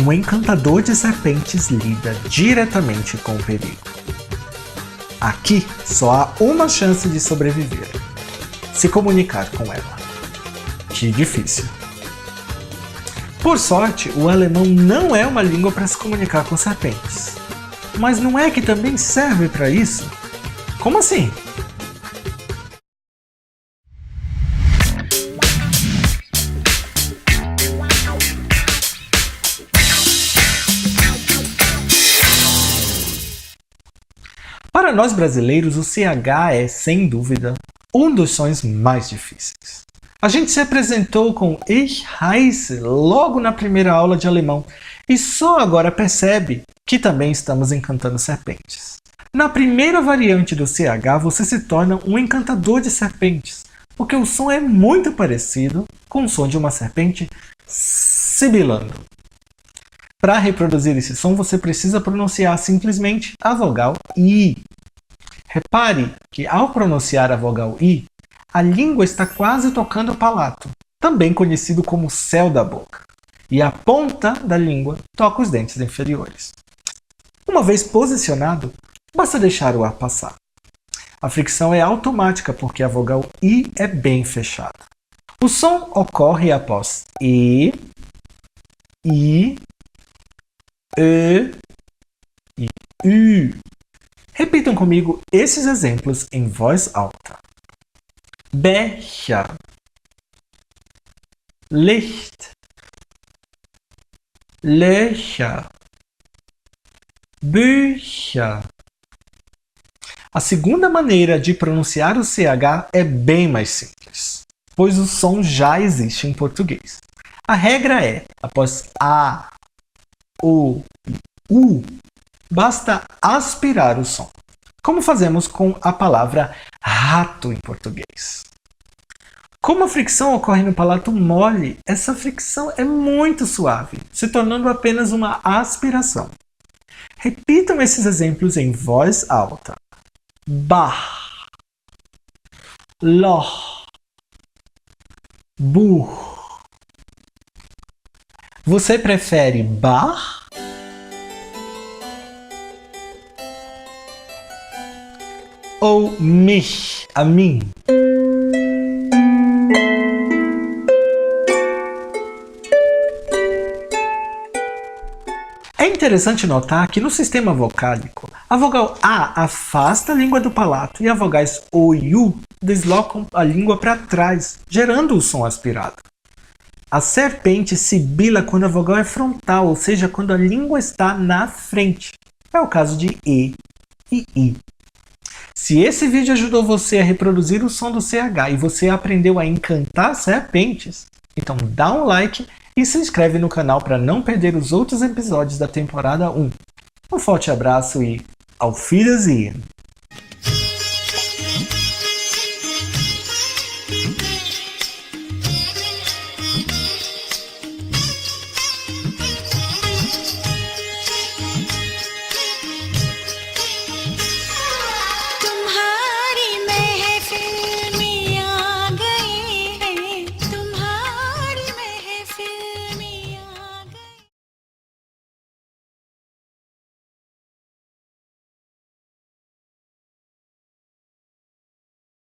um encantador de serpentes lida diretamente com o perigo. Aqui só há uma chance de sobreviver: se comunicar com ela. Que difícil. Por sorte, o alemão não é uma língua para se comunicar com serpentes. Mas não é que também serve para isso? Como assim? Para nós brasileiros, o CH é, sem dúvida, um dos sons mais difíceis. A gente se apresentou com Ich heiße logo na primeira aula de alemão e só agora percebe que também estamos encantando serpentes. Na primeira variante do CH, você se torna um encantador de serpentes, porque o som é muito parecido com o som de uma serpente sibilando. Para reproduzir esse som, você precisa pronunciar simplesmente a vogal I. Repare que ao pronunciar a vogal I, a língua está quase tocando o palato, também conhecido como céu da boca, e a ponta da língua toca os dentes inferiores. Uma vez posicionado, basta deixar o ar passar. A fricção é automática porque a vogal I é bem fechada. O som ocorre após E, I, E e U. Repitam comigo esses exemplos em voz alta. Becher, Licht, Löcher, Bücher. A segunda maneira de pronunciar o CH é bem mais simples, pois o som já existe em português. A regra é, após A, O e U, basta aspirar o som, como fazemos com a palavra rato em português. Como a fricção ocorre no palato mole, essa fricção é muito suave, se tornando apenas uma aspiração. Repitam esses exemplos em voz alta. Bach, Loch, Buch. Você prefere Bach ou mich, a mim? É interessante notar que no sistema vocálico, a vogal A afasta a língua do palato e as vogais O e U deslocam a língua para trás, gerando o som aspirado. A serpente sibila quando a vogal é frontal, ou seja, quando a língua está na frente. É o caso de E e I. Se esse vídeo ajudou você a reproduzir o som do CH e você aprendeu a encantar serpentes, então dá um like e se inscreve no canal para não perder os outros episódios da temporada 1. Um forte abraço e Auf Wiedersehen!